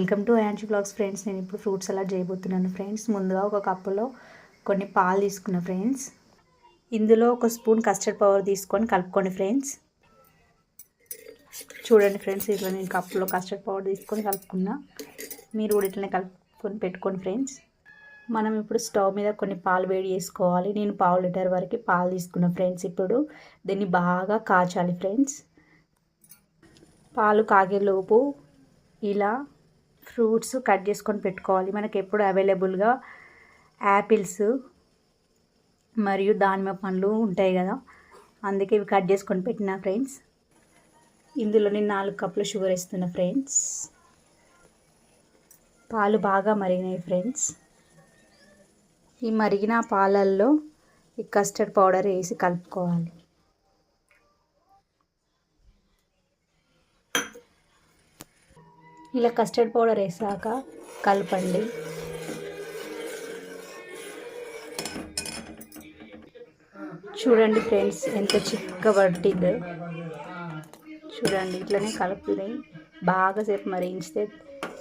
Welcome to Yamshi blogs friends. నేను ఇప్పుడు fruit salad చేయబోతున్నాను ఫ్రెండ్స్. ముందుగా ఒక కప్పులో కొన్ని పాలు తీసుకున్నా ఫ్రెండ్స్. ఇందులో ఒక స్పూన్ కస్టర్డ్ పౌడర్ తీసుకొని కలుపుకోండి ఫ్రెండ్స్. చూడండి ఫ్రెండ్స్, ఇట్లా నేను కప్పులో కస్టర్డ్ పౌడర్ తీసుకొని కలుపుకున్నా. మీరు కూడా ఇట్లనే కలుపుకొని పెట్టుకోండి ఫ్రెండ్స్. మనం ఇప్పుడు స్టవ్ మీద కొన్ని పాలు వేడి చేసుకోవాలి. నేను 1/2 లీటర్ వరకు పాలు తీసుకున్నా ఫ్రెండ్స్. ఇప్పుడు దీన్ని బాగా కాచాలి ఫ్రెండ్స్. పాలు కాగేలోపు ఇలా ఫ్రూట్స్ కట్ చేసుకొని పెట్టుకోవాలి. మనకి ఎప్పుడు అవైలబుల్గా యాపిల్స్ మరియు దానిమ్మ పండ్లు ఉంటాయి కదా, అందుకే ఇవి కట్ చేసుకొని పెట్టినా ఫ్రెండ్స్. ఇందులో నేను 4 కప్పుల షుగర్ వేస్తున్నా ఫ్రెండ్స్. పాలు బాగా మరిగినాయి ఫ్రెండ్స్. ఈ మరిగిన పాలల్లో ఈ కస్టర్డ్ పౌడర్ వేసి కలుపుకోవాలి. ఇలా కస్టర్డ్ పౌడర్ వేసాక కలపండి. చూడండి ఫ్రెండ్స్, ఎంత చిక్కబట్టిందో చూడండి. ఇట్లనే కలుపుని బాగాసేపు మరిగించితే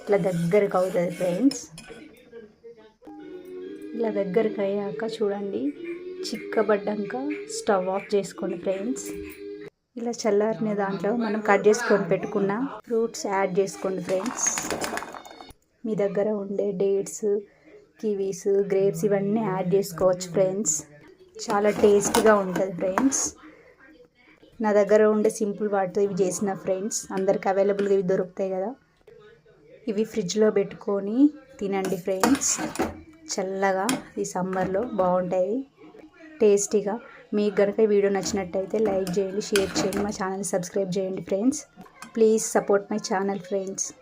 ఇట్లా దగ్గరకు అవుతుంది ఫ్రెండ్స్. ఇలా దగ్గరకు అయ్యాక చూడండి, చిక్కబడ్డాక స్టవ్ ఆఫ్ చేసుకోండి ఫ్రెండ్స్. ఇలా చల్లారిన దాంట్లో మనం కట్ చేసుకొని పెట్టుకున్న ఫ్రూట్స్ యాడ్ చేసుకోండి ఫ్రెండ్స్. మీ దగ్గర ఉండే డేట్స్, కివీస్, గ్రేప్స్ ఇవన్నీ యాడ్ చేసుకోవచ్చు ఫ్రెండ్స్. చాలా టేస్టీగా ఉంటుంది ఫ్రెండ్స్. నా దగ్గర ఉండే సింపుల్ వాటితో ఇవి చేసిన ఫ్రెండ్స్. అందరికి అవైలబుల్గా ఇవి దొరుకుతాయి కదా, ఇవి ఫ్రిడ్జ్లో పెట్టుకొని తినండి ఫ్రెండ్స్. చల్లగా ఈ సమ్మర్లో బాగుంటాయి, టేస్టీగా. మీకు కనుక ఈ వీడియో నచ్చినట్టయితే లైక్ చేయండి, షేర్ చేయండి, మా ఛానల్ని సబ్స్క్రైబ్ చేయండి friends. Please support my channel friends.